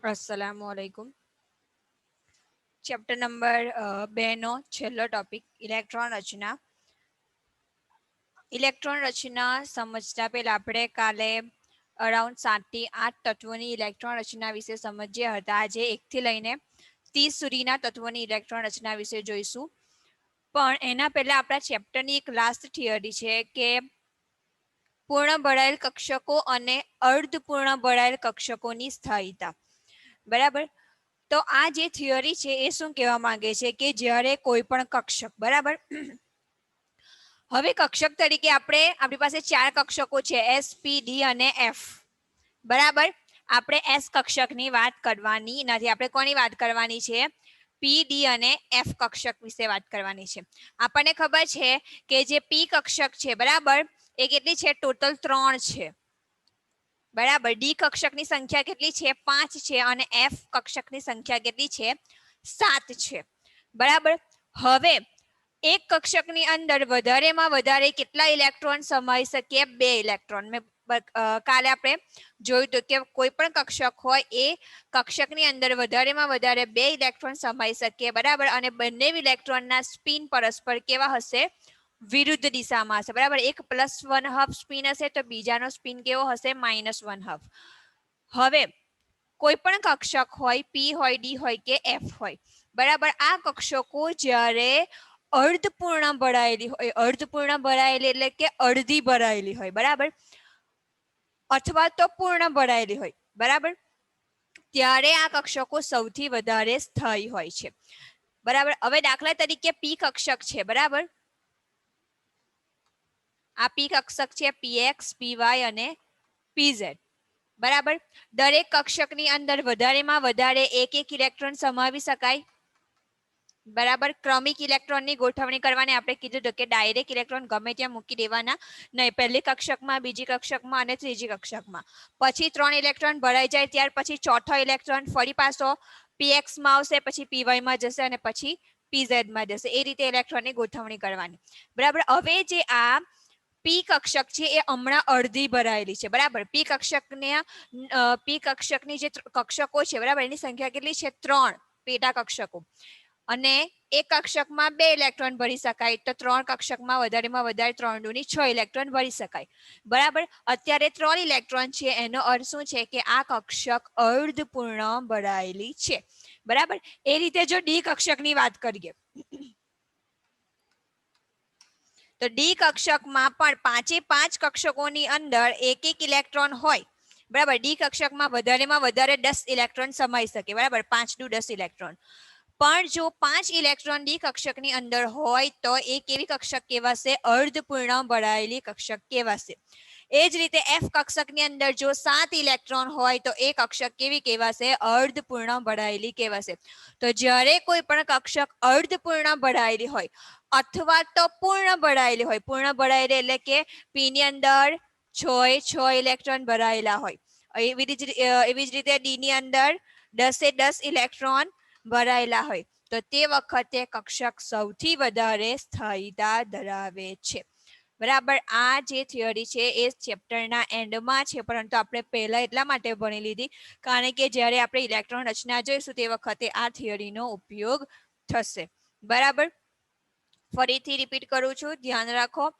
अस्सलामुअलैकुम। Chapter number 2 નો છેલ્લો topic electron રચના. Electron રચના સમજતા પહેલા આપણે કાલે અરાઉન્ડ 7 થી 8 તત્વોની ઇલેક્ટ્રોન રચના વિશે સમજ્યા હતા. આજે 1 થી લઈને 30 સુધીના તત્વોની ઇલેક્ટ્રોન રચના વિશે જોઈશું. પણ એના પહેલા આપણા ચેપ્ટરની એક લાસ્ટ થિયરી છે કે પૂર્ણ બળાયેલ કક્ષકો અને અર્ધપૂર્ણ બળાયેલ કક્ષકોની સ્થાયીતા. બરાબર. તો આ જે થિયરી છે એ શું કહેવા માંગે છે કે જ્યારે કોઈ પણ કક્ષક, બરાબર, હવે કક્ષક તરીકે આપણી પાસે 4 કક્ષકો છે, એસ, પી, ડી અને એફ. બરાબર. આપણે એસ કક્ષકની વાત કરવાની નથી, આપણે કોની વાત કરવાની છે? પી, ડી અને એફ કક્ષક વિશે વાત કરવાની છે. આપણને ખબર છે કે જે પી કક્ષક છે, બરાબર, એ કેટલી છે? ટોટલ 3 છે. બરાબર. ડી કક્ષકની સંખ્યા કેટલી છે? 5 છે. અને એફ કક્ષકની સંખ્યા કેટલી છે? 7 છે. બરાબર. હવે એક કક્ષકની અંદર વધારેમાં વધારે કેટલા ઇલેક્ટ્રોન સમાઈ શકે? 2 ઇલેક્ટ્રોન. કાલે આપણે જોયું હતું કે કોઈ પણ કક્ષક હોય એ કક્ષકની અંદર વધારેમાં વધારે 2 ઇલેક્ટ્રોન સમાઈ શકે. બરાબર. અને બંને ઇલેક્ટ્રોનના સ્પિન પરસ્પર કેવા હશે? વિરુદ્ધ દિશામાં હશે. બરાબર. એક +1/2 સ્પિન હશે તો બીજાનો સ્પિન કેવો હશે? -1/2. હવે કોઈ પણ કક્ષક હોય, પી હોય, ડી હોય કે એફ હોય, બરાબર, આ કક્ષકો જ્યારે અર્ધપૂર્ણ ભરાયેલી હોય, અર્ધપૂર્ણ ભરાયેલી એટલે કે અડધી ભરાયેલી હોય, બરાબર, અથવા તો પૂર્ણ ભરાયેલી હોય, બરાબર, ત્યારે આ કક્ષકો સૌથી વધારે સ્થાયી હોય છે. બરાબર. હવે દાખલા તરીકે પી કક્ષક છે, બરાબર, આ પી કક્ષક છે, પીએક્સ, પીવાય અને પીઝેડ. બરાબર. દરેક કક્ષકની અંદર વધારેમાં વધારે એક ઇલેક્ટ્રોન સમાવી શકાય. બરાબર. ક્રમિક ઇલેક્ટ્રોનની ગોઠવણી કરવાની આપણે કીધું હતું કે ડાયરેક્ટ ઇલેક્ટ્રોન ગમે ત્યાં મૂકી દેવાના નહીં. પહેલી કક્ષકમાં, બીજી કક્ષકમાં અને ત્રીજી કક્ષકમાં. પછી 3 ઇલેક્ટ્રોન ભરાઈ જાય ત્યાર પછી ચોથો ઇલેક્ટ્રોન ફરી પાછો પીએક્સમાં આવશે, પછી પીવાયમાં જશે અને પછી પીઝેડમાં જશે. એ રીતે ઇલેક્ટ્રોનની ગોઠવણી કરવાની. બરાબર. હવે જે આ પી કક્ષક છે એ હમણાં અડધી ભરાયેલી છે. બરાબર. પી કક્ષકની જે કક્ષકો છે, બરાબર, એની સંખ્યા કેટલી છે? 3 પેટા કક્ષકો. અને એક કક્ષકમાં 2 ઇલેક્ટ્રોન ભરી શકાય તો 3 કક્ષકમાં વધારેમાં વધારે 3 × 6 ઇલેક્ટ્રોન ભરી શકાય. બરાબર. અત્યારે 3 ઇલેક્ટ્રોન છે, એનો અર્થ શું છે કે આ કક્ષક અર્ધપૂર્ણ ભરાયેલી છે. બરાબર. એ રીતે જો ડી કક્ષકની વાત કરીએ તો ડી કક્ષકમાં પણ 5 કક્ષકોની અંદર એક ઇલેક્ટ્રોન હોય. બરાબર. ડી કક્ષકમાં વધારેમાં વધારે 10 ઇલેક્ટ્રોન સમાઈ શકે. બરાબર. 5 × 10 ઇલેક્ટ્રોન. પણ જો 5 ઇલેક્ટ્રોન ડી કક્ષકની અંદર હોય તો એ કેવી કક્ષક કહેવાશે? અર્ધપૂર્ણ ભરાયેલી કક્ષક કહેવાશે. એ જ રીતે એફ કક્ષકની અંદર જો 7 ઇલેક્ટ્રોન હોય તો એ કક્ષક કેવી કહેવાશે? અર્ધપૂર્ણ ભરાયેલી કહેવાશે. તો જ્યારે કોઈ પણ કક્ષક અર્ધપૂર્ણ ભરાયેલી હોય અથવા તો પૂર્ણ ભરાયેલી હોય, પૂર્ણ ભરાયેલી એટલે કે પી ની અંદર 6 ઇલેક્ટ્રોન ભરાયેલા હોય, એવી જ રીતે ડી ની અંદર 10 ઇલેક્ટ્રોન ભરાયેલા હોય, તો તે વખતે કક્ષક સૌથી વધારે સ્થાયીતા ધરાવે છે. બરાબર. આ જે થિયરી છે એ ચેપ્ટરના એન્ડમાં છે, પરંતુ આપણે પહેલા એટલા માટે ભણી લીધી કારણ કે જ્યારે આપણે ઇલેક્ટ્રોન રચના જોઈશું તે વખતે આ થિયરીનો ઉપયોગ થશે. બરાબર. ફરીથી રિપીટ કરું છું, ધ્યાન રાખો.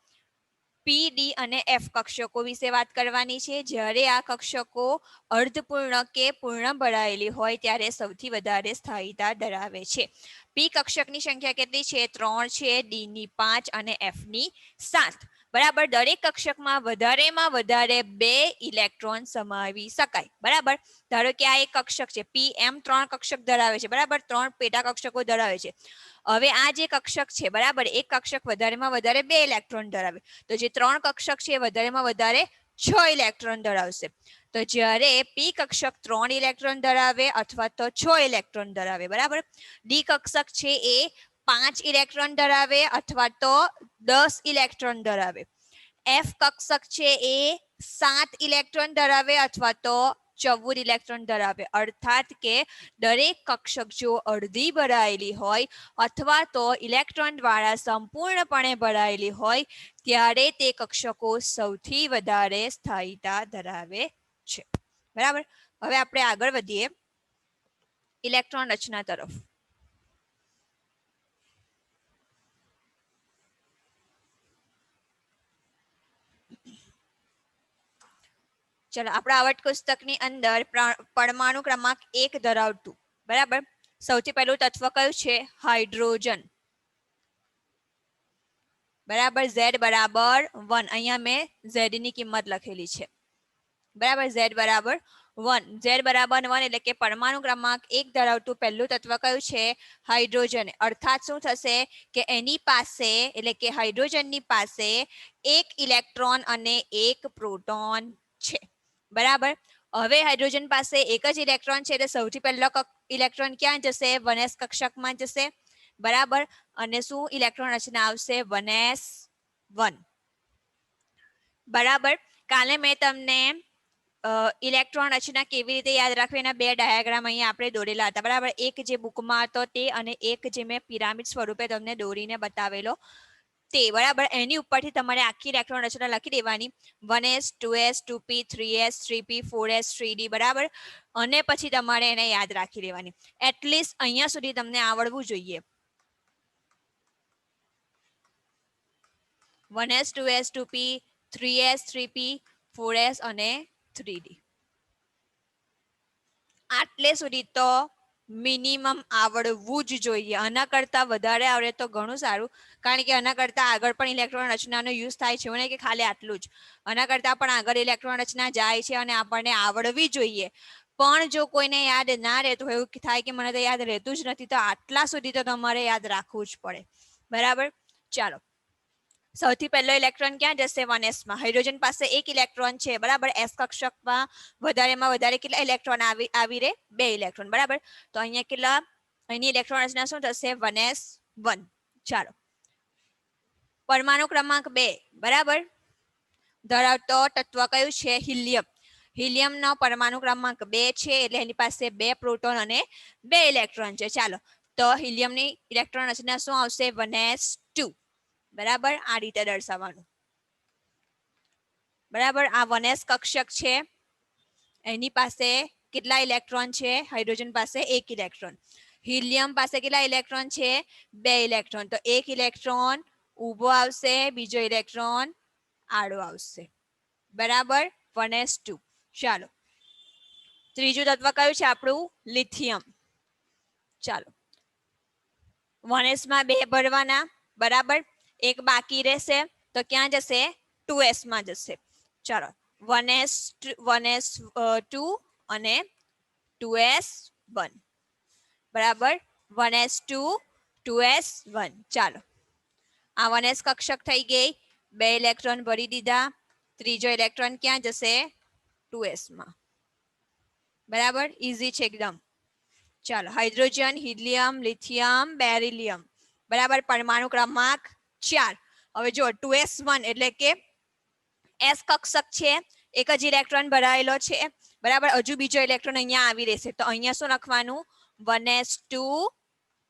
પી, ડી અને એફ કક્ષકો વિશે વાત કરવાની છે. જ્યારે આ કક્ષકો અર્ધપૂર્ણ કે પૂર્ણ ભરાયેલી હોય ત્યારે સૌથી વધારે સ્થાયીતા ધરાવે છે. પી કક્ષકની સંખ્યા કેટલી છે? 3 છે, ડી ની 5 અને એફ ની 7. બરાબર. દરેક કક્ષકમાં વધારેમાં વધારે 2 ઇલેક્ટ્રોન સમાવી શકાય. બરાબર. ધારો કે આ એક કક્ષક છે, પી એમ 3 કક્ષક ધરાવે છે. બરાબર. 3 પેટા કક્ષકો ધરાવે છે. હવે આ જે કક્ષક છે, બરાબર, એક કક્ષક વધારેમાં વધારે 2 ઇલેક્ટ્રોન ધરાવે, તો જે 3 કક્ષક છે વધારેમાં વધારે 6 ઇલેક્ટ્રોન ધરાવશે. તો જ્યારે પી કક્ષક 3 ઇલેક્ટ્રોન ધરાવે અથવા તો 6 ઇલેક્ટ્રોન ધરાવે, બરાબર, ડી કક્ષક છે એ 5 ઇલેક્ટ્રોન ધરાવે અથવા તો 10 ઇલેક્ટ્રોન ધરાવે, એફ કક્ષક છે એ 7 ઇલેક્ટ્રોન ધરાવે અથવા તો 14 ઇલેક્ટ્રોન ધરાવે. અર્થાત કે દરેક કક્ષક જો અડધી ભરાયેલી હોય અથવા તો ઇલેક્ટ્રોન દ્વારા સંપૂર્ણપણે ભરાયેલી હોય ત્યારે તે કક્ષકો સૌથી વધારે સ્થાયીતા ધરાવે છે. બરાબર. હવે આપણે આગળ વધીએ. ઇલેક્ટ્રોન રચના તરફ. ચલો આપણા આવર્ત પુસ્તકની અંદર પરમાણુ ક્રમાંક 1 ધરાવતું બરાબર સૌથી પહેલું તત્વ કયું છે હાઇડ્રોજન બરાબર Z બરાબર 1 અહીંયા મેં Z ની કિંમત લખેલી છે બરાબર Z બરાબર 1 Z બરાબર 1 એટલે કે પરમાણુ ક્રમાંક 1 ધરાવતું પહેલું તત્વ કયું છે હાઇડ્રોજન અર્થાત શું થશે કે એની પાસે એટલે કે હાઇડ્રોજનની પાસે એક ઇલેક્ટ્રોન અને એક પ્રોટોન છે બરાબર હવે હાઇડ્રોજન પાસે એક જ ઇલેક્ટ્રોન છે એટલે સૌથી પહેલો ઇલેક્ટ્રોન ક્યાં જશે 1s કક્ષકમાં જશે બરાબર અને શું ઇલેક્ટ્રોન રચના આવશે 1s1 બરાબર કાલે મેં તમને ઇલેક્ટ્રોન રચના કેવી રીતે યાદ રાખવી એના બે ડાયાગ્રામ અહીંયા આપણે દોરેલા હતા બરાબર એક જે બુકમાં હતો તે અને એક જે મેં પિરામિડ સ્વરૂપે તમને દોરીને બતાવેલો તે બરાબર એની ઉપરથી તમારે આખી ઇલેક્ટ્રોન રચના લખી દેવાની 1s 2s 2p 3s 3p 4s 3d બરાબર અને પછી તમારે એને યાદ રાખી લેવાની એટલીસ્ટ અહીંયા સુધી તમને આવડવું જોઈએ 1s 2s 2p 3s 3p 4s અને 3d આટલે સુધી તો મિનિમમ આવડવું જ જોઈએ આના કરતા વધારે આવડે તો ઘણું સારું કારણ કે આના કરતા આગળ પણ ઇલેક્ટ્રોન રચનાનો યુઝ થાય છે નહીં કે ખાલી આટલું જ આના કરતા પણ આગળ ઇલેક્ટ્રોન રચના જાય છે અને આપણને આવડવી જોઈએ પણ જો કોઈને યાદ ના રહેતું હોય એવું થાય કે મને તો યાદ રહેતું જ નથી તો આટલા સુધી તો તમારે યાદ રાખવું જ પડે બરાબર ચાલો સૌથી પહેલો ઇલેક્ટ્રોન ક્યાં જશે 1s માં હાઇડ્રોજન પાસે એક ઇલેક્ટ્રોન છે બરાબર s કક્ષકમાં વધારે કેટલા ઇલેક્ટ્રોન આવી રે બે ઇલેક્ટ્રોન બરાબર તો અહીંયા કેટલા અહીંની ઇલેક્ટ્રોન રચના શું થશે 1s1 ચાલો પરમાણુ ક્રમાંક 2 બરાબર ધરાવતો તત્વ કયું છે હિલિયમ હિલિયમનો પરમાણુ ક્રમાંક 2 છે એટલે એની પાસે 2 પ્રોટોન અને 2 ઇલેક્ટ્રોન છે ચાલો તો હિલિયમની ઇલેક્ટ્રોન રચના શું આવશે 1s2 બરાબર આ રીતે દર્શાવવાનું બરાબર આ 1s કક્ષક છે એની પાસે કેટલા ઇલેક્ટ્રોન છે હાઇડ્રોજન પાસે એક ઇલેક્ટ્રોન હિલિયમ પાસે કેટલા ઇલેક્ટ્રોન છે 2 ઇલેક્ટ્રોન તો એક ઇલેક્ટ્રોન ઊભો આવશે બીજો ઇલેક્ટ્રોન આડો આવશે બરાબર 1s2 ચાલો ત્રીજું તત્વ કયું છે આપણું લિથિયમ ચાલો 1s માં 2 ભરવાના બરાબર એક બાકી રહેશે તો ક્યાં જશે 2s માં જશે ચાલો 1s2 અને 2s1 બરાબર 1s2 2s1 ચાલો આ 1s કક્ષક થઈ ગઈ 2 ઇલેક્ટ્રોન ભરી દીધા ત્રીજો ઇલેક્ટ્રોન ક્યાં જશે 2s માં બરાબર ઈઝી છે એકદમ ચાલો હાઇડ્રોજન હિલિયમ લિથિયમ બેરિલિયમ બરાબર પરમાણુ ક્રમાંક 4 હવે જો 2s1 એટલે કે s કક્ષક છે એક જ ઇલેક્ટ્રોન ભરાયેલો છે બરાબર હજુ બીજો ઇલેક્ટ્રોન અહીંયા આવી રહેશે તો અહીંયા શું લખવાનું 1s2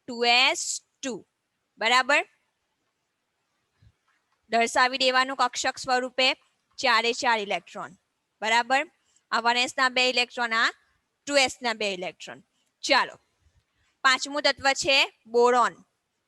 2s2 બરાબર દર્શાવી દેવાનું કક્ષક સ્વરૂપે 4 એ 4 ઇલેક્ટ્રોન બરાબર આ 1s ના 2 ઇલેક્ટ્રોન આ 2s ના 2 ઇલેક્ટ્રોન ચાલો પાંચમું તત્વ છે બોરોન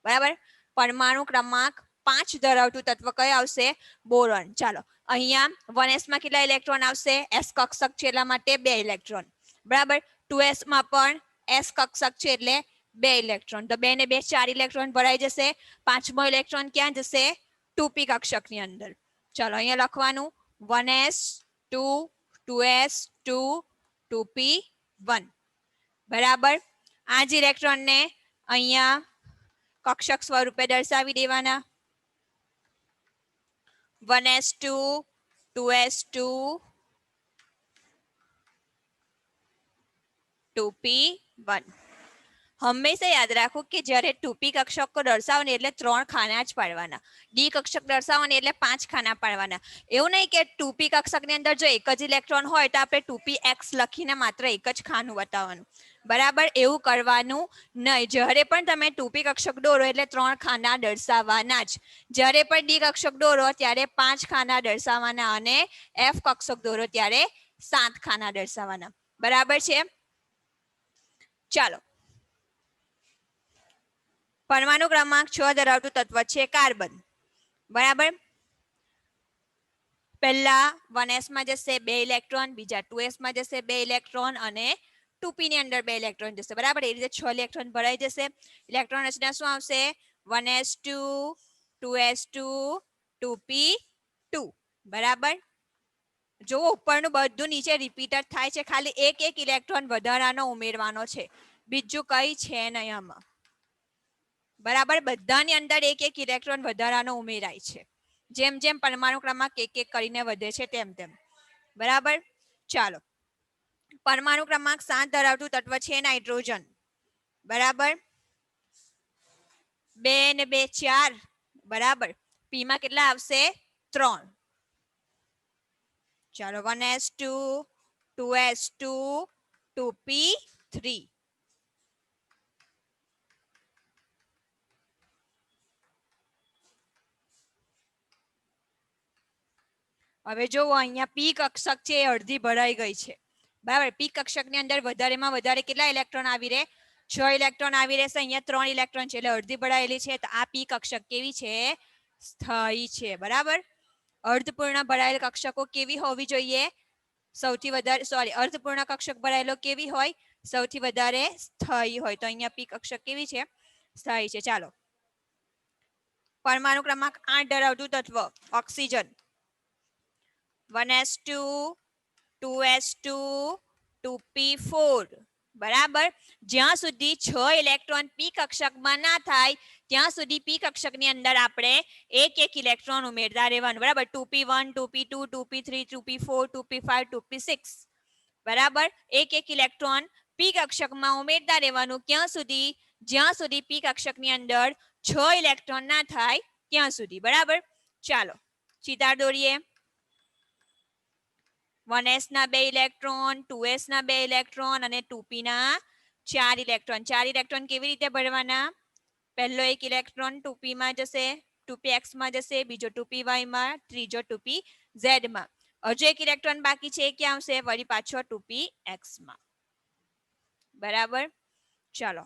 બરાબર પરમાણુ ક્રમાંક 5 ધરાવતું તત્વ કયું આવશે બોરોન ચાલો અહીંયા 1s માં કેટલા ઇલેક્ટ્રોન આવશે s કક્ષક છે એટલા માટે 2 ઇલેક્ટ્રોન બરાબર 2s માં પણ s કક્ષક છે એટલે 2 ઇલેક્ટ્રોન તો 2 ને 2 4 ઇલેક્ટ્રોન ભરાઈ જશે પાંચમો ઇલેક્ટ્રોન ક્યાં જશે 2p કક્ષકની અંદર ચાલો અહીંયા લખવાનું 1s2 2s2 2p1 બરાબર આ જ ઇલેક્ટ્રોનને અહીંયા કક્ષક સ્વરૂપે દર્શાવી દેવાના 1s2 2s2 2p1 હંમેશા યાદ રાખો કે જ્યારે 2p કક્ષકો દર્શાવો ને એટલે 3 ખાના જ પાડવાના ડી કક્ષક દર્શાવો ને એટલે 5 ખાના પાડવાના એવું નહીં કે 2p કક્ષકની અંદર જો એક જ ઇલેક્ટ્રોન હોય તો આપણે 2px લખીને માત્ર એક જ ખાનું બતાવવાનું બરાબર એવું કરવાનું નહીં જ્યારે પણ તમે 2p કક્ષક દોરો એટલે 3 ખાના દર્શાવવાના જ જ્યારે પણ ડી કક્ષક દોરો ત્યારે 5 ખાના દર્શાવવાના અને f કક્ષક દોરો ત્યારે 7 ખાના દર્શાવવાના બરાબર છે ચાલો પરમાણુ ક્રમાંક 6 ધરાવતું તત્વ છે કાર્બન. બરાબર. પહેલા 1s માં જશે 2 ઇલેક્ટ્રોન, બીજા 2s માં જશે 2 ઇલેક્ટ્રોન અને 2p ની અંદર 2 ઇલેક્ટ્રોન જશે. બરાબર. એ રીતે 6 ઇલેક્ટ્રોન ભરાઈ જશે. ઇલેક્ટ્રોન રચના શું આવશે? 1s2 2s2 2p2. બરાબર. જો ઉપરનું બધું નીચે રિપીટર થાય છે, ખાલી એક એક ઇલેક્ટ્રોન વધારાનો ઉમેરવાનો છે, બીજું કઈ છે નહીં આમાં. બરાબર. બધાની અંદર એક એક ઇલેક્ટ્રોન વધારાનો ઉમેરાય છે, જેમ જેમ પરમાણુ ક્રમાંક એક એક કરીને વધે છે તેમ તેમ. બરાબર. ચાલો, પરમાણુ ક્રમાંક 7 ધરાવતું તત્વ છે નાઇટ્રોજન. બરાબર. 2 ને 2 4. બરાબર. પી માં કેટલા આવશે? 3. ચાલો, 1s2 2s2 2p3. હવે જો અહીંયા પી કક્ષક છે એ અડધી ભરાઈ ગઈ છે. બરાબર. પી કક્ષકની અંદર વધારેમાં વધારે કેટલા ઇલેક્ટ્રોન આવી રહે? 6 ઇલેક્ટ્રોન આવી રહેશે. અહીંયા 3 ઇલેક્ટ્રોન છે એટલે અડધી ભરાયેલી છે. તો આ પી કક્ષક કેવી છે? સ્થાયી છે. બરાબર. અર્ધપૂર્ણ ભરાયેલ કક્ષકો કેવી હોવી જોઈએ? સૌથી વધારે અર્ધપૂર્ણ કક્ષક ભરાયેલો કેવી હોય? સૌથી વધારે સ્થાયી હોય. તો અહીંયા પી કક્ષક કેવી છે? સ્થાયી છે. ચાલો, પરમાણુ ક્રમાંક 8 ધરાવતું તત્વ ઓક્સિજન. 1s2 2s2 2p4. બરાબર. જ્યાં સુધી 6 ઇલેક્ટ્રોન પી કક્ષકમાં ના થાય ત્યાં સુધી પી કક્ષકની અંદર આપણે એક એક ઇલેક્ટ્રોન ઉમેરતા રહેવાનું. બરાબર. 2p1 2p2 2p3 2p4 2p5 2p6. બરાબર. એક એક ઇલેક્ટ્રોન પી કક્ષકમાં ઉમેરતા રહેવાનું જ્યાં સુધી પી કક્ષકની અંદર 6 ઇલેક્ટ્રોન ના થાય ત્યાં સુધી. બરાબર. ચાલો, ચિતાર દોરીએ. 1s ના 2 ઇલેક્ટ્રોન, 2s ના 2 ઇલેક્ટ્રોન અને 2p ના 4 ઇલેક્ટ્રોન. 4 ઇલેક્ટ્રોન કેવી રીતે ભરવાના? પહેલો એક ઇલેક્ટ્રોન 2p માં જશે, 2px માં જશે, બીજો 2py માં, ત્રીજો 2pz માં. હજુ એક ઇલેક્ટ્રોન બાકી છે, એ ક્યાં આવશે? વળી પાછો 2px માં. બરાબર. ચાલો,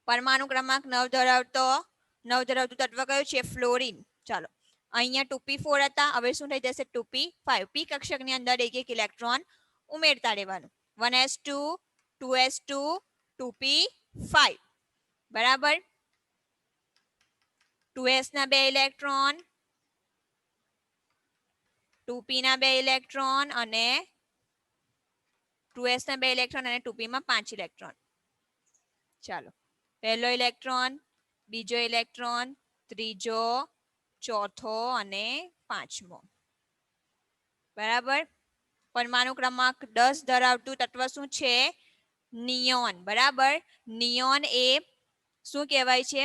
પરમાણુ ક્રમાંક 9 ધરાવતું તત્વ કયું છે? ફ્લોરિન. ચાલો, અહીંયા 2p4 હતા, હવે શું થઈ જશે? 2p5. પી કક્ષકની અંદર એક એક ઇલેક્ટ્રોન ઉમેરતા રહેવાનું. 1s2 2s2 2p5. બરાબર. 2s ના 2 ઇલેક્ટ્રોન, 2p ના 2 ઇલેક્ટ્રોન અને 2s ના 2 ઇલેક્ટ્રોન અને 2p માં 5 ઇલેક્ટ્રોન. ચાલો, પહેલો ઇલેક્ટ્રોન, બીજો ઇલેક્ટ્રોન, ત્રીજો, ચોથો અને પાંચમો. બરાબર. પરમાણુ ક્રમાંક 10 ધરાવતું તત્વ શું છે? નિયોન. બરાબર. નિયોન એ શું કહેવાય છે?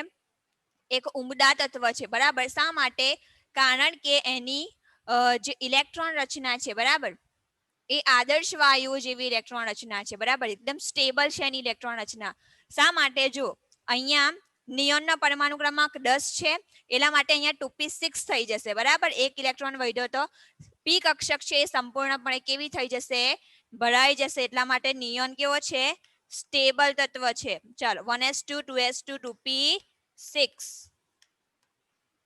એક ઉમદા તત્વ છે. બરાબર. શા માટે? કારણ કે એની જે ઇલેક્ટ્રોન રચના છે, બરાબર, એ આદર્શ વાયુઓ જેવી ઇલેક્ટ્રોન રચના છે. બરાબર. એકદમ સ્ટેબલ છે એની ઇલેક્ટ્રોન રચના. શા માટે? જો અહીંયા નિયોનનો પરમાણુ ક્રમાંક 10 છે, એટલા માટે અહીંયા 2p6 થઈ જશે. બરાબર. એક ઇલેક્ટ્રોન વધ્યો તો પી કક્ષક છે એ સંપૂર્ણપણે કેવી થઈ જશે? ભરાઈ જશે. એટલા માટે નિયોન કેવો છે? સ્ટેબલ તત્વ છે. ચાલો, 1s2 2s2 2p6.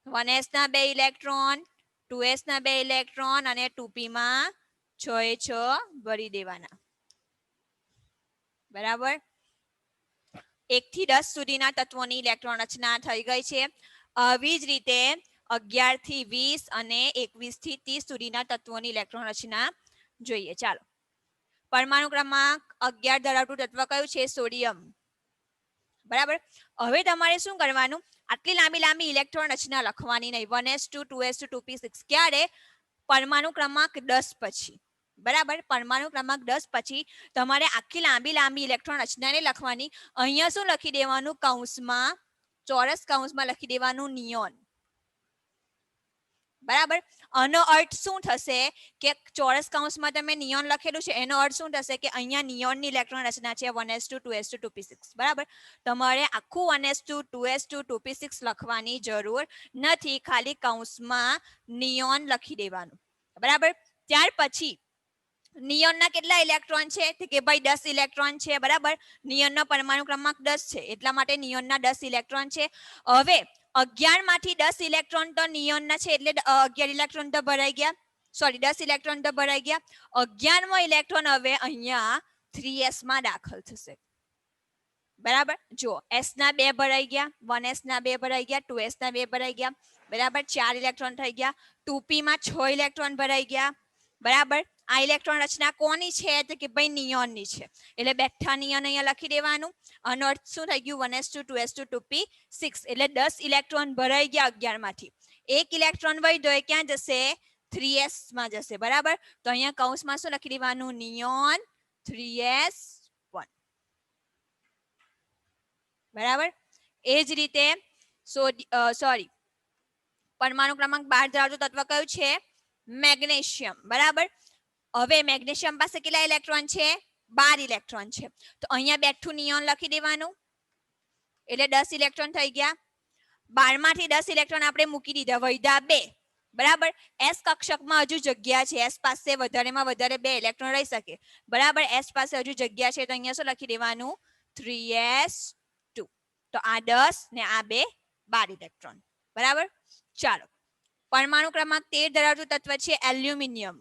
1s ના 2 ઇલેક્ટ્રોન, 2s ના 2 ઇલેક્ટ્રોન અને 2p માં 6 એ 6 ભરી દેવાના. બરાબર. 1 થી 10 સુધીના તત્વોની ઇલેક્ટ્રોન રચના થઈ ગઈ છે. આવી જ રીતે 11 થી 20 અને 21 થી 30 સુધીના તત્વોની ઇલેક્ટ્રોન રચના જોઈએ. ચાલો, પરમાણુ ક્રમાંક 11 ધરાવતું તત્વ કયું છે? સોડિયમ. બરાબર. હવે તમારે શું કરવાનું? આટલી લાંબી ઇલેક્ટ્રોન રચના લખવાની નહીં. 1s2 2s2 2p6. ક્યારે? પરમાણુ ક્રમાંક 10 પછી. બરાબર. પરમાણુ ક્રમાંક 10 પછી તમારે આખી લાંબી ઇલેક્ટ્રોન રચનાને લખવાની. અહીંયા શું લખી દેવાનું? કૌંસમાં, ચોરસ કૌંસમાં લખી દેવાનું નિયોન. બરાબર. આનો અર્થ શું થશે? કે ચોરસ કૌંસમાં તમે નિયોન લખેલું છે એનો અર્થ શું થશે? કે અહીંયા નિયોનની ઇલેક્ટ્રોન રચના છે 1s2 2s2 2p6. બરાબર. તમારે આખું 1s2 2s2 2p6 લખવાની જરૂર નથી, ખાલી કૌંસમાં નિયોન લખી દેવાનું. બરાબર. ત્યાર પછી નિયોનના કેટલા ઇલેક્ટ્રોન છે કે ભાઈ 10 ઇલેક્ટ્રોન છે બરાબર. નિયોનનો પરમાણુ ક્રમાંક 10 છે એટલા માટે નિયોનના 10 ઇલેક્ટ્રોન છે. હવે 11 માંથી 10 ઇલેક્ટ્રોન તો નિયોનના છે એટલે 11 ઇલેક્ટ્રોન તો ભરાઈ ગયા. સોરી 10 ઇલેક્ટ્રોન તો ભરાઈ ગયા. 11મો ઇલેક્ટ્રોન હવે અહીંયા 3s માં દાખલ થશે બરાબર. જો s ના 2 ભરાઈ ગયા, 1s ના 2 ભરાઈ ગયા, 2s ના 2 ભરાઈ ગયા બરાબર. 4 ઇલેક્ટ્રોન થઈ ગયા. 2p માં 6 ઇલેક્ટ્રોન ભરાઈ ગયા બરાબર. આ ઇલેક્ટ્રોન રચના કોની છે તો કે ભાઈ નિયોનની છે એટલે બેઠા નિયોન અહીંયા લખી દેવાનું. આનો અર્થ શું થઈ ગયું 1s2 2s2 2p 6 એટલે 10 ઇલેક્ટ્રોન ભરાઈ ગયા 11 માંથી. એક ઇલેક્ટ્રોન વધ્યો એ ક્યાં જશે 3s માં જશે બરાબર. તો અહીંયા કૌંસમાં શું લખી દેવાનું નિયોન 3s1 બરાબર. એ જ રીતે સોરી પરમાણુ ક્રમાંક 12 ધરાવતું તત્વ કયું છે મેગ્નેશિયમ બરાબર. હવે મેગ્નેશિયમ પાસે કેટલા ઇલેક્ટ્રોન છે 12 ઇલેક્ટ્રોન છે. તો અહીંયા બેઠું નિયોન લખી દેવાનું એટલે 10 ઇલેક્ટ્રોન થઈ ગયા. 12 માંથી 10 ઇલેક્ટ્રોન આપણે મૂકી દીધા વધ્યા 2 બરાબર. s કક્ષકમાં હજુ જગ્યા છે. s પાસે વધારેમાં વધારે 2 ઇલેક્ટ્રોન રહી શકે બરાબર. s પાસે હજુ જગ્યા છે તો અહીંયા શું લખી દેવાનું 3s2. તો આ 10 ને આ 2 12 ઇલેક્ટ્રોન બરાબર. ચાલો પરમાણુ ક્રમાંક 13 ધરાવતું તત્વ છે એલ્યુમિનિયમ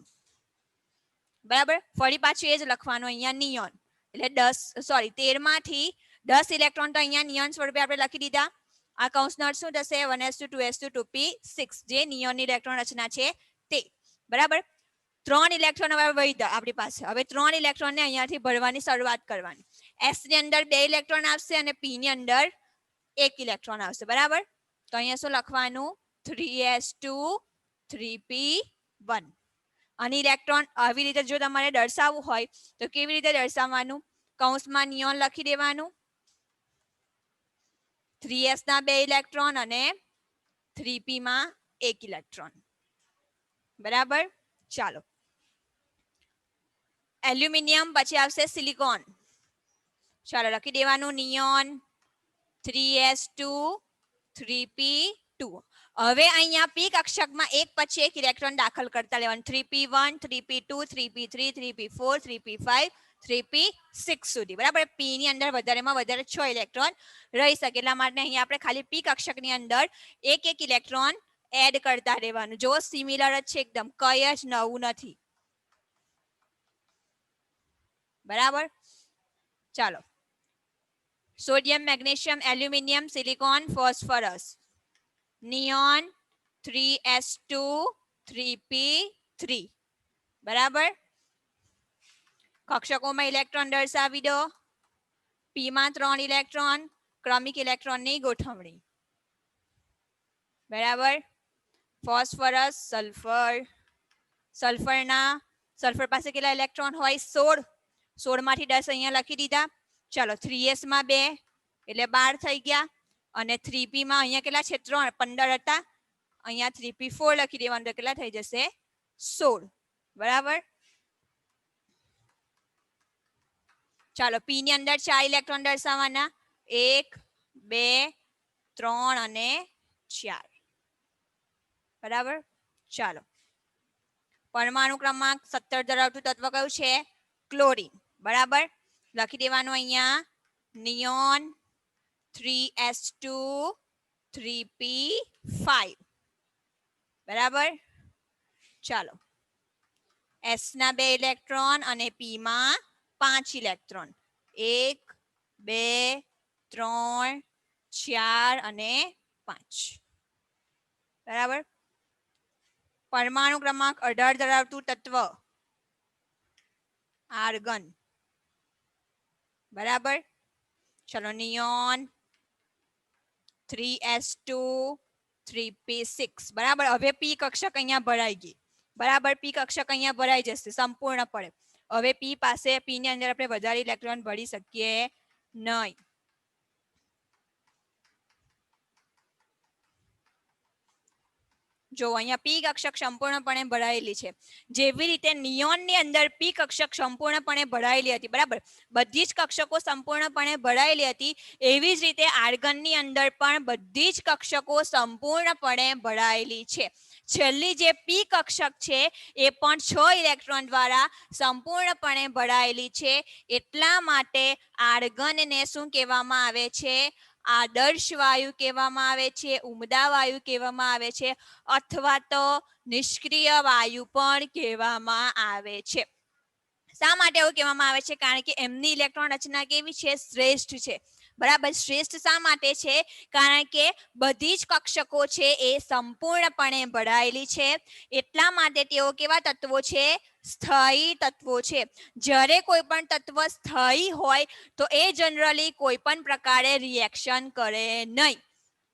બરાબર. ફરી પાછું એ જ લખવાનું અહીંયા નિયોન એટલે 13 માંથી 10 ઇલેક્ટ્રોન તો અહીંયા નિયોન સ્વરૂપે આપણે લખી દીધા. આ કૌંસનો અર્થ શું થશે 1s2 2s2 2p 6 જે નિયોનની ઇલેક્ટ્રોન રચના છે તે બરાબર. 3 ઇલેક્ટ્રોન હવે વધ્યા આપણી પાસે. હવે 3 ઇલેક્ટ્રોનને અહીંયાથી ભરવાની શરૂઆત કરવાની. s ની અંદર 2 ઇલેક્ટ્રોન આવશે અને p ની અંદર 1 ઇલેક્ટ્રોન આવશે બરાબર. તો અહીંયા શું લખવાનું 3s2 3p1. અને ઇલેક્ટ્રોન આવી રીતે જો તમારે દર્શાવવું હોય તો કેવી રીતે દર્શાવવાનું કૌંસમાં નિયોન લખી દેવાનું 3s ના 2 ઇલેક્ટ્રોન અને 3p માં 1 ઇલેક્ટ્રોન બરાબર. ચાલો એલ્યુમિનિયમ પછી આવશે સિલિકોન. ચાલો લખી દેવાનું નિયોન 3s2 3p2. હવે અહીંયા p કક્ષકમાં એક પછી એક ઇલેક્ટ્રોન દાખલ કરતા લેવાનું 3p1 3p2 3p3 3p4 3p5 3p6 સુધી બરાબર. p ની અંદર વધારેમાં વધારે 6 ઇલેક્ટ્રોન રહી શકે એટલા માટે અહીંયા આપણે ખાલી p કક્ષકની અંદર એક એક ઇલેક્ટ્રોન એડ કરતા રહેવાનું. જો સિમિલર જ છે એકદમ કઈ જ નવું નથી બરાબર. ચાલો sodium magnesium aluminium silicon phosphorus neon 3s2 3p3 બરાબર. કક્ષકોમાં ઇલેક્ટ્રોન દર્શાવી દો. p માં 3 ઇલેક્ટ્રોન ક્રમિક ઇલેક્ટ્રોનની ગોઠવણી બરાબર. ફોસ્ફરસ સલ્ફર પાસે કેટલા ઇલેક્ટ્રોન હોય 16. 16 માંથી 10 અહીંયા લખી દીધા. ચાલો 3s માં 2 એટલે 12 થઈ ગયા અને 3p માં અહીંયા કેટલા છે 3 15 હતા અહીંયા 3p4 લખી દેવાનું તો કેટલા થઈ જશે 16 બરાબર. ચાલો p ની અંદર 4 ઇલેક્ટ્રોન દર્શાવવાના 1 2 3 અને 4 બરાબર. ચાલો પરમાણુ ક્રમાંક 17 ધરાવતું તત્વ કયું છે ક્લોરીન બરાબર. લખી દેવાનું અહીંયા નિયોન 3s2 3p5 બરાબર. ચાલો s ના 2 ઇલેક્ટ્રોન અને p માં 5 ઇલેક્ટ્રોન 1 2 3 4 અને 5 બરાબર. પરમાણુ ક્રમાંક 18 ધરાવતું તત્વ આર્ગન બરાબર. ચલો નિયોન 3s2 3p6 બરાબર. હવે p કક્ષક અહીંયા ભરાઈ ગઈ બરાબર. p કક્ષક અહીંયા ભરાઈ જશે સંપૂર્ણપણે. હવે p પાસે p ની અંદર આપણે વધારે ઇલેક્ટ્રોન ભરી શકીએ નહીં. જો અહીંયા p કક્ષક સંપૂર્ણપણે ભરાયેલી છે. જેવી રીતે નિયોનની અંદર p કક્ષક સંપૂર્ણપણે ભરાયેલી હતી બરાબર. બધી જ કક્ષકો સંપૂર્ણપણે ભરાયેલી હતી એવી જ રીતે આર્ગનની અંદર પણ બધી જ કક્ષકો સંપૂર્ણપણે ભરાયેલી છે. છેલ્લી જે પી કક્ષક છે એ પણ 6 ઇલેક્ટ્રોન દ્વારા સંપૂર્ણપણે ભરાયેલી છે. એટલા માટે આર્ગનને શું કહેવામાં આવે છે? આદર્શ વાયુ કહેવામાં આવે છે, ઉમદા વાયુ કહેવામાં આવે છે, અથવા તો નિષ્ક્રિય વાયુ પણ કહેવામાં આવે છે. શા માટે એવું કહેવામાં આવે છે? કારણ કે એમની ઇલેક્ટ્રોન રચના કેવી છે? શ્રેષ્ઠ છે. બરાબર. શ્રેષ્ઠ શા માટે છે? કારણ કે બધી જ કક્ષકો છે એ સંપૂર્ણપણે ભરાયેલી છે. એટલા માટે તેઓ કેવા તત્વો છે? સ્થાયી તત્વો છે. જ્યારે કોઈ પણ તત્વ સ્થાયી હોય તો એ જનરલી કોઈ પણ પ્રકારે રિએક્શન કરે નહીં.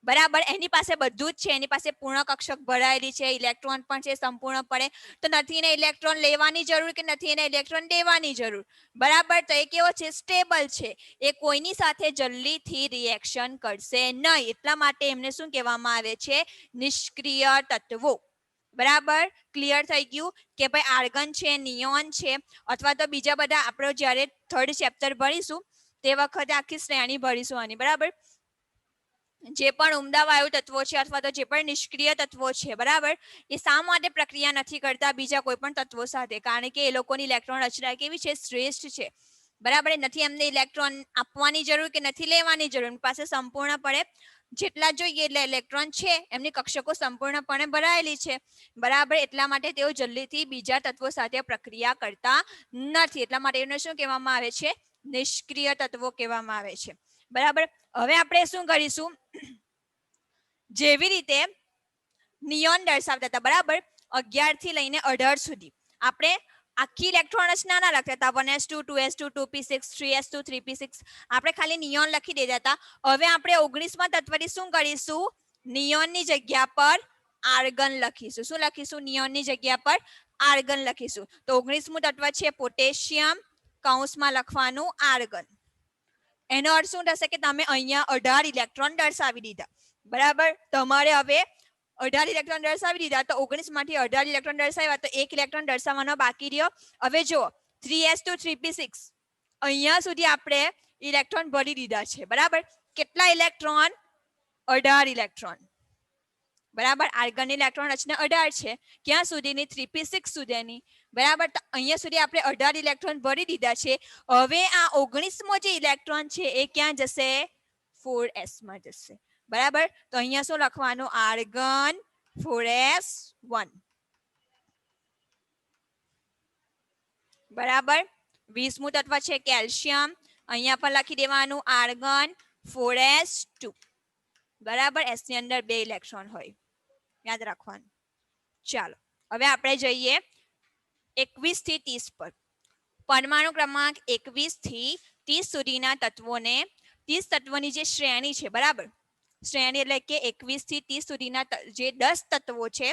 બરાબર. એની પાસે બધું જ છે. એની પાસે પૂર્ણ કક્ષક ભરાયેલી છે, ઇલેક્ટ્રોન પણ છે સંપૂર્ણપણે. તો નથી એને ઇલેક્ટ્રોન લેવાની જરૂર કે નથી એને ઇલેક્ટ્રોન દેવાની જરૂર. બરાબર. તો એ કેવો છે? સ્ટેબલ છે. એ કોઈની સાથે જલ્દીથી રિએક્શન કરશે નહીં. એટલા માટે એમને શું કહેવામાં આવે છે? નિષ્ક્રિય તત્વો. બરાબર. ક્લિયર થઈ ગયું કે ભાઈ આર્ગન છે, નિયોન છે, અથવા તો બીજા બધા આપણે જ્યારે 3rd ચેપ્ટર ભણીશું તે વખતે આખી શ્રેણી ભણીશું આની. બરાબર. જે પણ ઉમદા વાયુ તત્વો છે અથવા તો જે પણ નિષ્ક્રિય તત્વો છે, બરાબર, એ શા માટે પ્રક્રિયા નથી કરતા બીજા કોઈ પણ તત્વો સાથે? કારણ કે એ લોકોની ઇલેક્ટ્રોન રચના કેવી છે? શ્રેષ્ઠ છે. બરાબર. નથી એમને ઇલેક્ટ્રોન આપવાની જરૂર કે નથી લેવાની જરૂર. એમની પાસે સંપૂર્ણપણે જેટલા જોઈએ એટલે ઇલેક્ટ્રોન છે, એમની કક્ષકો સંપૂર્ણપણે ભરાયેલી છે. બરાબર. એટલા માટે તેઓ જલ્દીથી બીજા તત્વો સાથે પ્રક્રિયા કરતા નથી. એટલા માટે એને શું કહેવામાં આવે છે? નિષ્ક્રિય તત્વો કહેવામાં આવે છે. બરાબર. હવે આપણે શું કરીશું? જેવી રીતે નિયોન દર્શાવતા હતા, બરાબર, 11 થી લઈને 18 સુધી આપણે આખી ઇલેક્ટ્રોન રચના ના લખતા હતા. 1s2 2s2 2p6 3s2 3p6 આપણે ખાલી નિયોન લખી દેતા હતા. હવે આપણે 19મા તત્વથી શું કરીશું? નિયોનની જગ્યા પર આર્ગન લખીશું. શું લખીશું? નિયોનની જગ્યા પર આર્ગન લખીશું. તો 19મું તત્વ છે પોટેશિયમ, કૌંસમાં લખવાનું આર્ગન. એનો અર્થ શું થશે? કે તમે અહીંયા 18 ઇલેક્ટ્રોન દર્શાવી દીધા. બરાબર. તમારે હવે 18 ઇલેક્ટ્રોન દર્શાવી દીધા તો 19 માંથી 18 ઇલેક્ટ્રોન દર્શાવ્યા તો 1 ઇલેક્ટ્રોન દર્શાવવાનો બાકી રહ્યો. હવે જો 3s2 3p6 અહીંયા સુધી આપણે ઇલેક્ટ્રોન ભરી દીધા છે. બરાબર. કેટલા ઇલેક્ટ્રોન? 18 ઇલેક્ટ્રોન. બરાબર. આર્ગન ઇલેક્ટ્રોન રચના 18 છે. ક્યાં સુધીની? 3p6 સુધીની. બરાબર. તો અહીંયા સુધી આપણે 18 ઇલેક્ટ્રોન ભરી દીધા છે. હવે આ 19મો જે ઇલેક્ટ્રોન છે એ ક્યાં જશે? 4s માં જશે. બરાબર. તો અહીંયા શું લખવાનું? Argon 4s1. બરાબર. 20મું તત્વ છે કેલ્શિયમ. અહીંયા પર લખી દેવાનું આર્ગન 4s2. બરાબર. s ની અંદર 2 ઇલેક્ટ્રોન હોય, યાદ રાખવાનું. ચાલો હવે આપણે જઈએ 21 થી 30 પર. પરમાણુ ક્રમાંક 21 થી 30 સુધીના તત્વોને 30 તત્વોની જે શ્રેણી છે, બરાબર, શ્રેણી એટલે કે 21 થી 30 સુધીના જે 10 તત્વો છે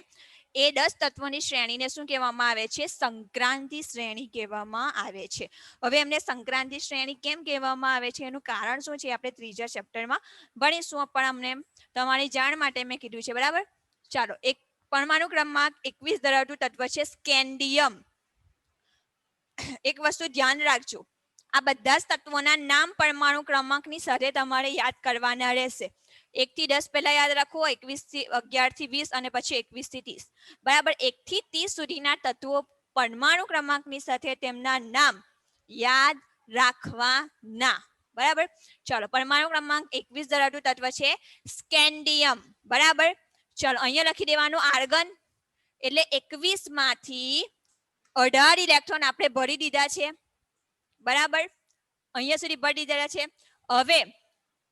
એ 10 તત્વોની શ્રેણીને શું કહેવામાં આવે છે? સંક્રાંતિ શ્રેણી કહેવામાં આવે છે. હવે એમને સંક્રાંતિ શ્રેણી કેમ કહેવામાં આવે છે એનું કારણ શું છે આપણે 3જા ચેપ્ટરમાં ભણીશું, પણ અમને તમારી જાણ માટે મેં કીધું છે. બરાબર. ચાલો, એક પરમાણુ ક્રમાંક 21 ધરાવતું તત્વ છે સ્કેન્ડિયમ. એક વસ્તુ ધ્યાન રાખજો, આ બધા જ તત્વોના નામ પરમાણુ ક્રમાંકની સાથે તમારે યાદ કરવાના રહેશે. 1 થી 10 પહેલા યાદ રાખો, 11 થી 20 અને પછી 21 થી 30. બરાબર. 1 થી 30 સુધીના તત્વો પરમાણુ ક્રમાંકની સાથે તેમના નામ યાદ રાખવાના. બરાબર. ચાલો, પરમાણુ ક્રમાંક 21 ધરાવતું તત્વ છે સ્કેન્ડિયમ. બરાબર. ચાલો, અહીંયા લખી દેવાનું આર્ગન. એટલે 21 માંથી 18 ઇલેક્ટ્રોન આપણે ભરી દીધા છે. બરાબર. અહીંયા સુધી ભરી દીધા છે. હવે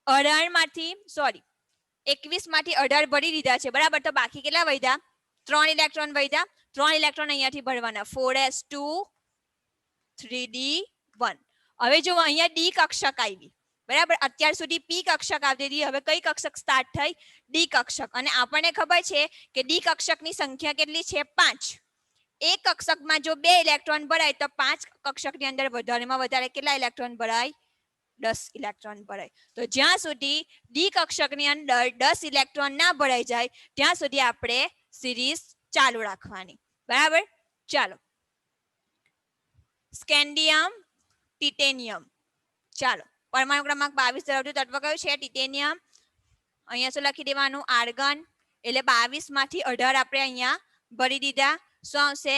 21 માંથી 18 ભરી દીધા છે. બરાબર. તો બાકી કેટલા વધ્યા? 3 ઇલેક્ટ્રોન વધ્યા. 3 ઇલેક્ટ્રોન અહીંયાથી ભરવાના. 4s2 3d1. હવે જો અહીંયા ડી કક્ષક આવી. બરાબર. અત્યાર સુધી પી કક્ષક આવતી હતી, હવે કઈ કક્ષક સ્ટાર્ટ થઈ? ડી કક્ષક. અને આપણને ખબર છે કે ડી કક્ષકની સંખ્યા કેટલી છે? 5. એક કક્ષકમાં જો 2 ઇલેક્ટ્રોન ભરાય તો 5 કક્ષકની અંદર વધારેમાં વધારે કેટલા ઇલેક્ટ્રોન ભરાય? 10 ઇલેક્ટ્રોન ભરાય. તો જ્યાં સુધી ડી કક્ષકની અંદર 10 ઇલેક્ટ્રોન ના ભરાઈ જાય ત્યાં સુધી આપણે સિરીઝ ચાલુ રાખવાની. બરાબર. ચાલો, સ્કેન્ડિયમ, ટિટેનિયમ. ચાલો, પરમાણુ ક્રમાંક 22 ધરાવતું તત્વ કયું છે? ટિટેનિયમ. અહીંયા શું લખી દેવાનું? આર્ગન. એટલે 22 માંથી 18 આપણે અહીંયા ભરી દીધા. શું આવશે?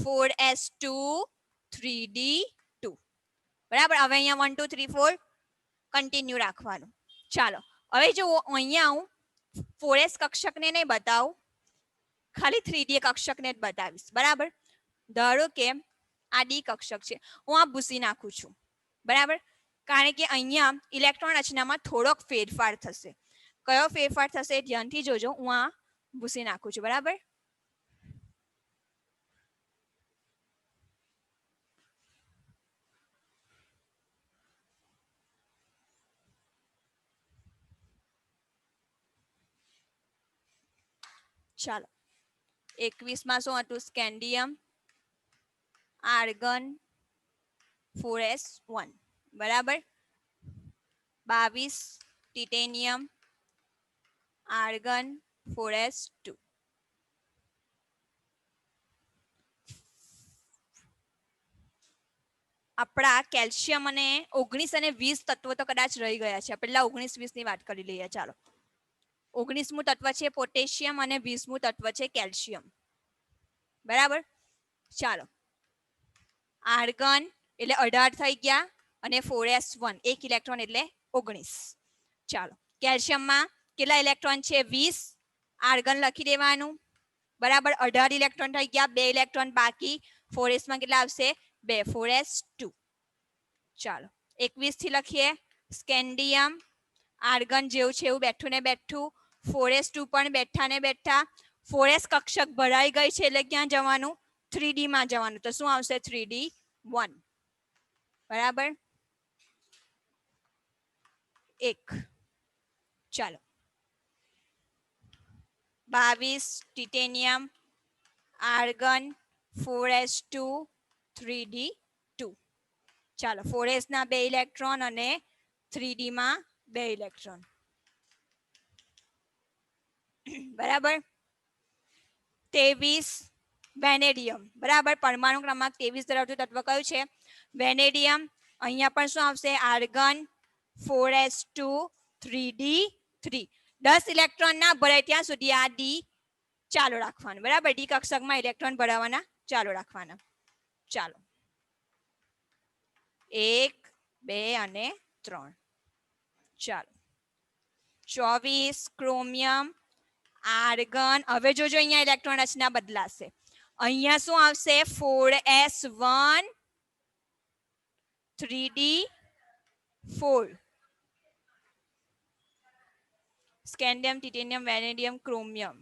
4s2 3d2. બરાબર. હવે અહીંયા 1 2 3 4 કન્ટિન્યુ રાખવાનું. ચાલો હવે જો અહીંયા હું 4s કક્ષકને નહીં બતાવું, ખાલી 3d કક્ષકને જ બતાવીશ. બરાબર. ધારો કે આ ડી કક્ષક છે, હું આ ભૂસી નાખું છું. બરાબર. કારણ કે અહીંયા ઇલેક્ટ્રોન રચનામાં થોડોક ફેરફાર થશે. કયો ફેરફાર થશે ધ્યાનથી જોજો. હું આ ભૂસી નાખું છું. બરાબર. ચાલો 21 માં શું હતું? Scandium, argon, 4s1. બરાબર. 22 ટિટેનિયમ, આર્ગન, 4s2. આપણા કેલ્શિયમ અને 19 અને 20 તત્વો તો કદાચ રહી ગયા છે. પહેલા 19 20 ની વાત કરી લઈએ. ચાલો 19મું તત્વ છે પોટેશિયમ અને 20મું તત્વ છે કેલ્શિયમ. બરાબર. ચાલો આર્ગન એટલે 18 થઈ ગયા અને 4s1 એક ઇલેક્ટ્રોન એટલે 19. ચાલો કેલ્શિયમમાં કેટલા ઇલેક્ટ્રોન છે? 20. આર્ગન લખી દેવાનું. બરાબર. 18 ઇલેક્ટ્રોન થઈ ગયા, 2 ઇલેક્ટ્રોન બાકી. 4s માં કેટલા આવશે? 2 4s2. ચાલો 21 થી લખીએ. સ્કેન્ડિયમ, આર્ગન જેવું છે એવું બેઠું ને બેઠું, 4s2 પણ બેઠા ને બેઠા. 4s કક્ષક ભરાઈ ગઈ છે એટલે ક્યાં જવાનું? 3d માં જવાનું. તો શું આવશે? 3d1. બરાબર. 1. ચાલો 22 ટિટેનિયમ, આર્ગન, 4s2 3d2. ચાલો 4s ના 2 ઇલેક્ટ્રોન અને 3d માં 2 ઇલેક્ટ્રોન. બરાબર. 23 વેનેડિયમ. બરાબર. પરમાણુ ક્રમાંક 23 ધરાવતું તત્વ કયું છે? વેનેડિયમ. અહીંયા પણ શું આવશે? Argon, 4s2 3d3. 10 ઇલેક્ટ્રોન ના ભરાય ત્યાં સુધી આ ડી ચાલુ રાખવાનું. બરાબર. ડી કક્ષકમાં ઇલેક્ટ્રોન ભરાવાના ચાલુ રાખવાના. ચાલો 1 2 અને 3. ચાલો 24 ક્રોમિયમ, આર્ગન. હવે જોજો અહીંયા ઇલેક્ટ્રોન રચના બદલાશે. અહીંયા શું આવશે? 4s1 3d4. Scandium, titanium, vanadium, chromium.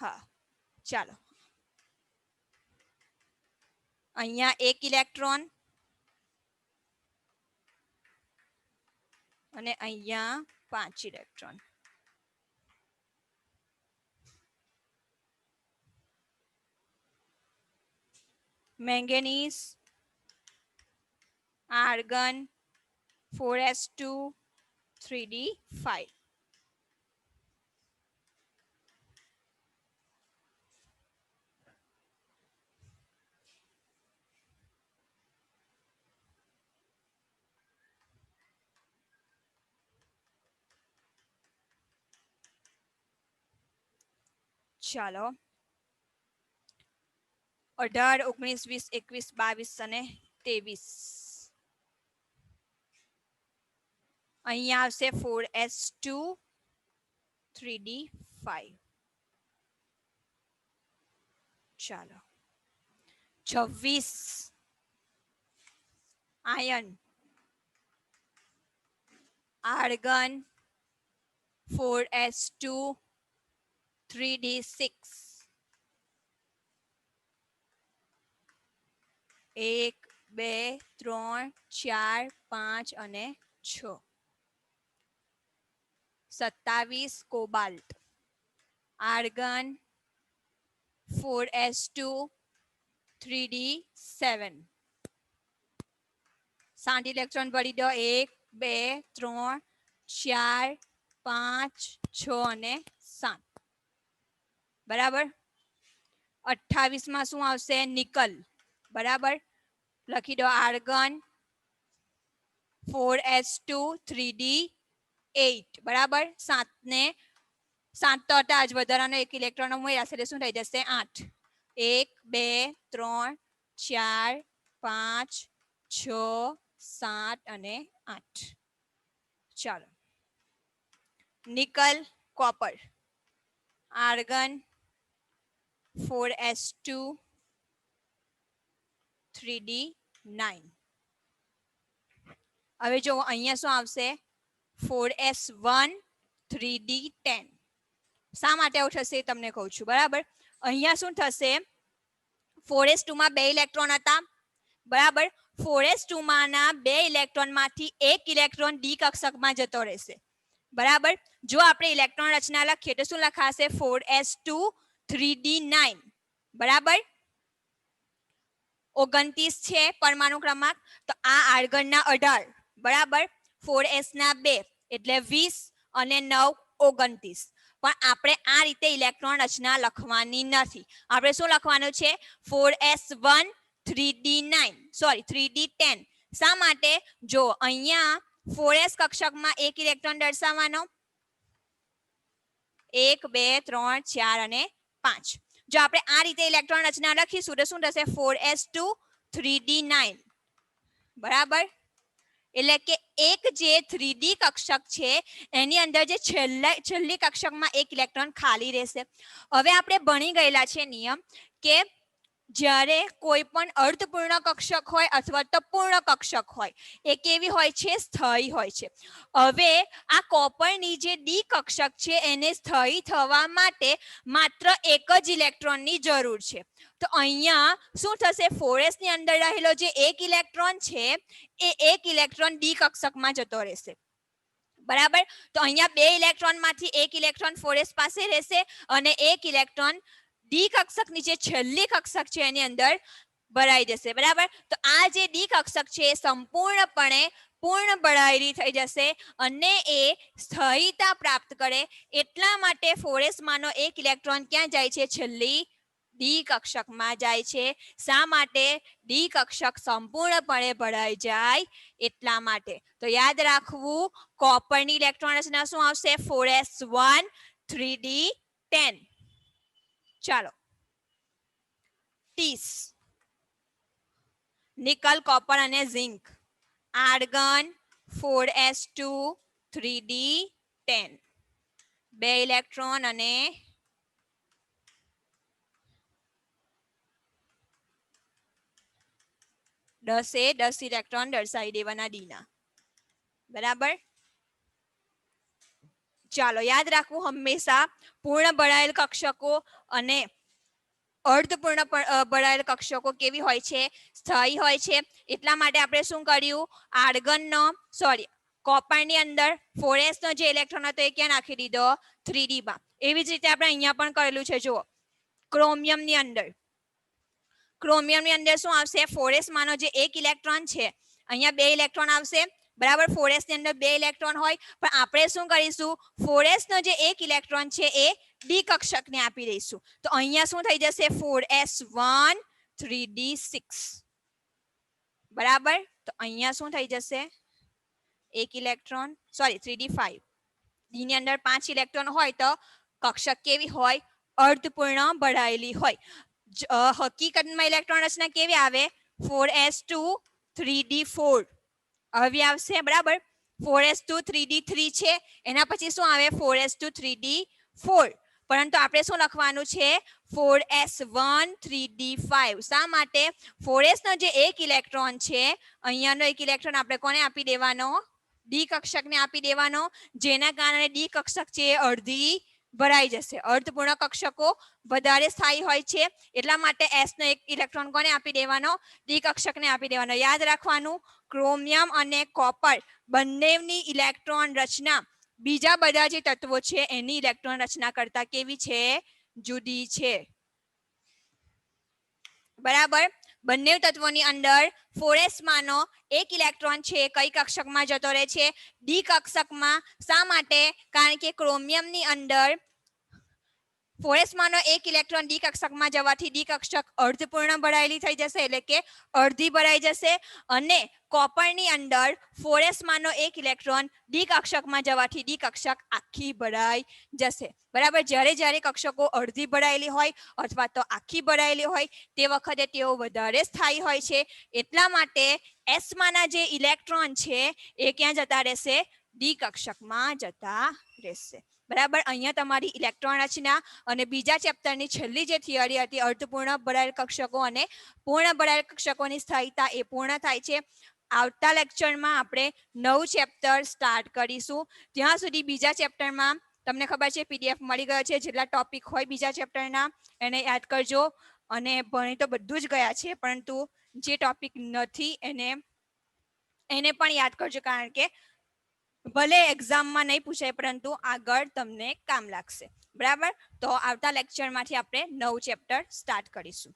હા ચાલો અહીંયા 1 ઇલેક્ટ્રોન અને અહીંયા 5 electron. Manganese, argon, 4s2 3d5. ચાલો 18 19 20 21 22 અને 23. અહીંયા આવશે 4s2 3d5. ચાલો 26 આયન, આર્ગન, 4s2 3d6. 1 2 3 4 5 અને 6. 27 cobalt, argon, 4s2 3d7. 7 electron ભરી દો. 1 2 3 4 5 6 અને 7. બરાબર. 28 માં શું આવશે? નિકલ. બરાબર. લખી દો આર્ગન, 4s2 3d 8 બરાબર 7 ને 7 તો હતા જ વધારાનો એક ઇલેક્ટ્રોન ઉમેર્યા એટલે શું થઈ જશે 8 1 2 3 4 5 6 7 અને 8 ચાલો nickel copper argon 4s2 3d9 હવે જો અહીંયા શું આવશે 4s1 3d10 શા માટે આવું થશે તમને કહું છું બરાબર અહીંયા શું થશે 4s2 માં 2 ઇલેક્ટ્રોન હતા બરાબર 4s2 માંના 2 ઇલેક્ટ્રોન માંથી એક ઇલેક્ટ્રોન ડી કક્ષકમાં જતો રહેશે બરાબર જો આપણે ઇલેક્ટ્રોન રચના લખીએ તો શું લખાશે 4s2 3d9 બરાબર 29 છે પરમાણુ ક્રમાંક તો આ આર્ગનના 18 બરાબર 4s ના 2 એટલે 20 અને 9 29 પણ આપણે આ રીતે ઇલેક્ટ્રોન રચના લખવાની નથી આપણે શું લખવાનું છે 4s1 3d9 સોરી 3d10 શા માટે જો અહીંયા 4s કક્ષકમાં એક ઇલેક્ટ્રોન દર્શાવવાનો 1 2 3 4 અને 5 જો આપણે આ રીતે ઇલેક્ટ્રોન રચના લખીશું તો શું થશે 4s2 3d9 બરાબર એટલે કે એક જે 3d કક્ષક છે એની અંદર જે છેલ્લી કક્ષકમાં એક ઇલેક્ટ્રોન ખાલી રહેશે હવે આપણે ભણી ગયેલા છે નિયમ કે જ્યારે કોઈ પણ અર્ધપૂર્ણ કક્ષક હોય અથવા તો પૂર્ણ કક્ષક હોય એ કેવી હોય છે સ્થાયી હોય છે હવે આ કોપરની જે ડી કક્ષક છે એને સ્થાયી થવા માટે માત્ર એક જ ઇલેક્ટ્રોનની જરૂર છે તો અહીંયા શું થશે 4s ની અંદર રહેલો જે એક ઇલેક્ટ્રોન છે એ એક ઇલેક્ટ્રોન ડી કક્ષકમાં જતો રહેશે બરાબર તો અહીંયા 2 ઇલેક્ટ્રોનમાંથી એક ઇલેક્ટ્રોન 4s પાસે રહેશે અને એક ઇલેક્ટ્રોન ડી કક્ષકની જે છેલ્લી કક્ષક છે એની અંદર ભરાઈ જશે બરાબર તો આ જે ડી કક્ષક છે એ સંપૂર્ણપણે પૂર્ણ ભરાયેલી થઈ જશે અને એ સ્થાયીતા પ્રાપ્ત કરે એટલા માટે 4s માંનો એક ઇલેક્ટ્રોન ક્યાં જાય છે છેલ્લી ડી કક્ષકમાં જાય છે શા માટે ડી કક્ષક સંપૂર્ણપણે ભરાઈ જાય એટલા માટે તો યાદ રાખવું કોપરની ઇલેક્ટ્રોન રચના શું આવશે 4s1 3d10 ચાલો 30 નિકલ કોપર અને ઝિંક આર્ગન 4s2 3d10 બે ઇલેક્ટ્રોન અને દસે 10 ઇલેક્ટ્રોન દર્શાવી દેવાના ડીના બરાબર ચાલો યાદ રાખવું હંમેશા પૂર્ણ ભરાયેલ કક્ષકો અને અર્ધપૂર્ણ ભરાયેલ કક્ષકો કેવી હોય છે સ્થાયી હોય છે એટલા માટે આપણે શું કર્યું આર્ગનનો સોરી કોપરની અંદર 4s નો જે ઇલેક્ટ્રોન હતો એ ક્યાં નાખી દીધો 3d માં એવી જ રીતે આપણે અહીંયા પણ કરેલું છે જુઓ ક્રોમિયમની અંદર શું આવશે 4s માનો જે એક ઇલેક્ટ્રોન છે અહીંયા 2 ઇલેક્ટ્રોન આવશે બરાબર 4s ની અંદર 2 ઇલેક્ટ્રોન હોય પણ આપણે શું કરીશું 4s નો જે એક ઇલેક્ટ્રોન છે એ ડી કક્ષકને આપી દઈશું તો અહીંયા શું થઈ જશે 4s1 3d6 બરાબર તો અહીંયા શું થઈ જશે એક ઇલેક્ટ્રોન સોરી 3d5 ડી ની અંદર 5 ઇલેક્ટ્રોન હોય તો કક્ષક કેવી હોય અર્ધપૂર્ણ ભરાયેલી હોય હકીકતમાં ઇલેક્ટ્રોન રચના કેવી આવે 4s2 3d4 હવે આવશે બરાબર 4s2 3d3 છે એના પછી શું આવે 4s2 3d4 પરંતુ આપણે શું લખવાનું છે 4s1 3d5 શા માટે 4s નો જે એક ઇલેક્ટ્રોન છે અહીંયાનો એક ઇલેક્ટ્રોન આપણે કોને આપી દેવાનો ડી કક્ષકને આપી દેવાનો જેના કારણે ડી કક્ષક છે અડધી ભરાઈ જશે અર્ધપૂર્ણ કક્ષકો વધારે સ્થાયી હોય છે એટલા માટે s નો એક ઇલેક્ટ્રોન કોને આપી દેવાનો ડી કક્ષકને આપી દેવાનો યાદ રાખવાનું ક્રોમિયમ અને કોપર બંનેની ઇલેક્ટ્રોન રચના બીજા બધા જે તત્વો છે એની ઇલેક્ટ્રોન રચના કરતા કેવી છે જુદી છે બરાબર બંને તત્વોની અંદર 4s માનો એક ઇલેક્ટ્રોન છે કઈ કક્ષકમાં જતો રહે છે ડી કક્ષકમાં શા માટે કારણ કે ક્રોમિયમની અંદર ફોરેસમાંનો એક ઇલેક્ટ્રોન ડી કક્ષકમાં જવાથી ડી કક્ષક અર્ધપૂર્ણ ભરાયેલી થઈ જશે, એટલે કે અડધી ભરાઈ જશે. અને કોપરની અંદર ફોરેસમાંનો એક ઇલેક્ટ્રોન ડી કક્ષકમાં જવાથી ડી કક્ષક આખી ભરાઈ જશે. બરાબર. જ્યારે જ્યારે કક્ષકો અડધી ભરાયેલી હોય અથવા તો આખી ભરાયેલી હોય તે વખતે તેઓ વધારે સ્થાયી હોય છે. એટલા માટે એસમાંના જે ઇલેક્ટ્રોન છે એ ક્યાં જતા રહેશે? ડી કક્ષકમાં જતા રહેશે. બરાબર. અહીંયા તમારી ઇલેક્ટ્રોન રચના અને બીજા ચેપ્ટરની છેલ્લી જે થિયરી હતી અર્ધપૂર્ણ ભરાયેલ કક્ષકો અને પૂર્ણ ભરાયેલ કક્ષકોની સ્થાયીતા એ પૂર્ણ થાય છે. આવતા લેક્ચરમાં આપણે નવું ચેપ્ટર સ્ટાર્ટ કરીશું. ત્યાં સુધી બીજા ચેપ્ટરમાં તમને ખબર છે પીડીએફ મળી ગયો છે. જેટલા ટોપિક હોય બીજા ચેપ્ટરના એને યાદ કરજો. અને ભણી તો બધું જ ગયા છે, પરંતુ જે ટોપિક નથી એને પણ યાદ કરજો, કારણ કે ભલે એક્ઝામમાં નહીં પૂછાય પરંતુ આગળ તમને કામ લાગશે. બરાબર. તો આવતા લેક્ચરમાંથી આપણે નવું ચેપ્ટર સ્ટાર્ટ કરીશું.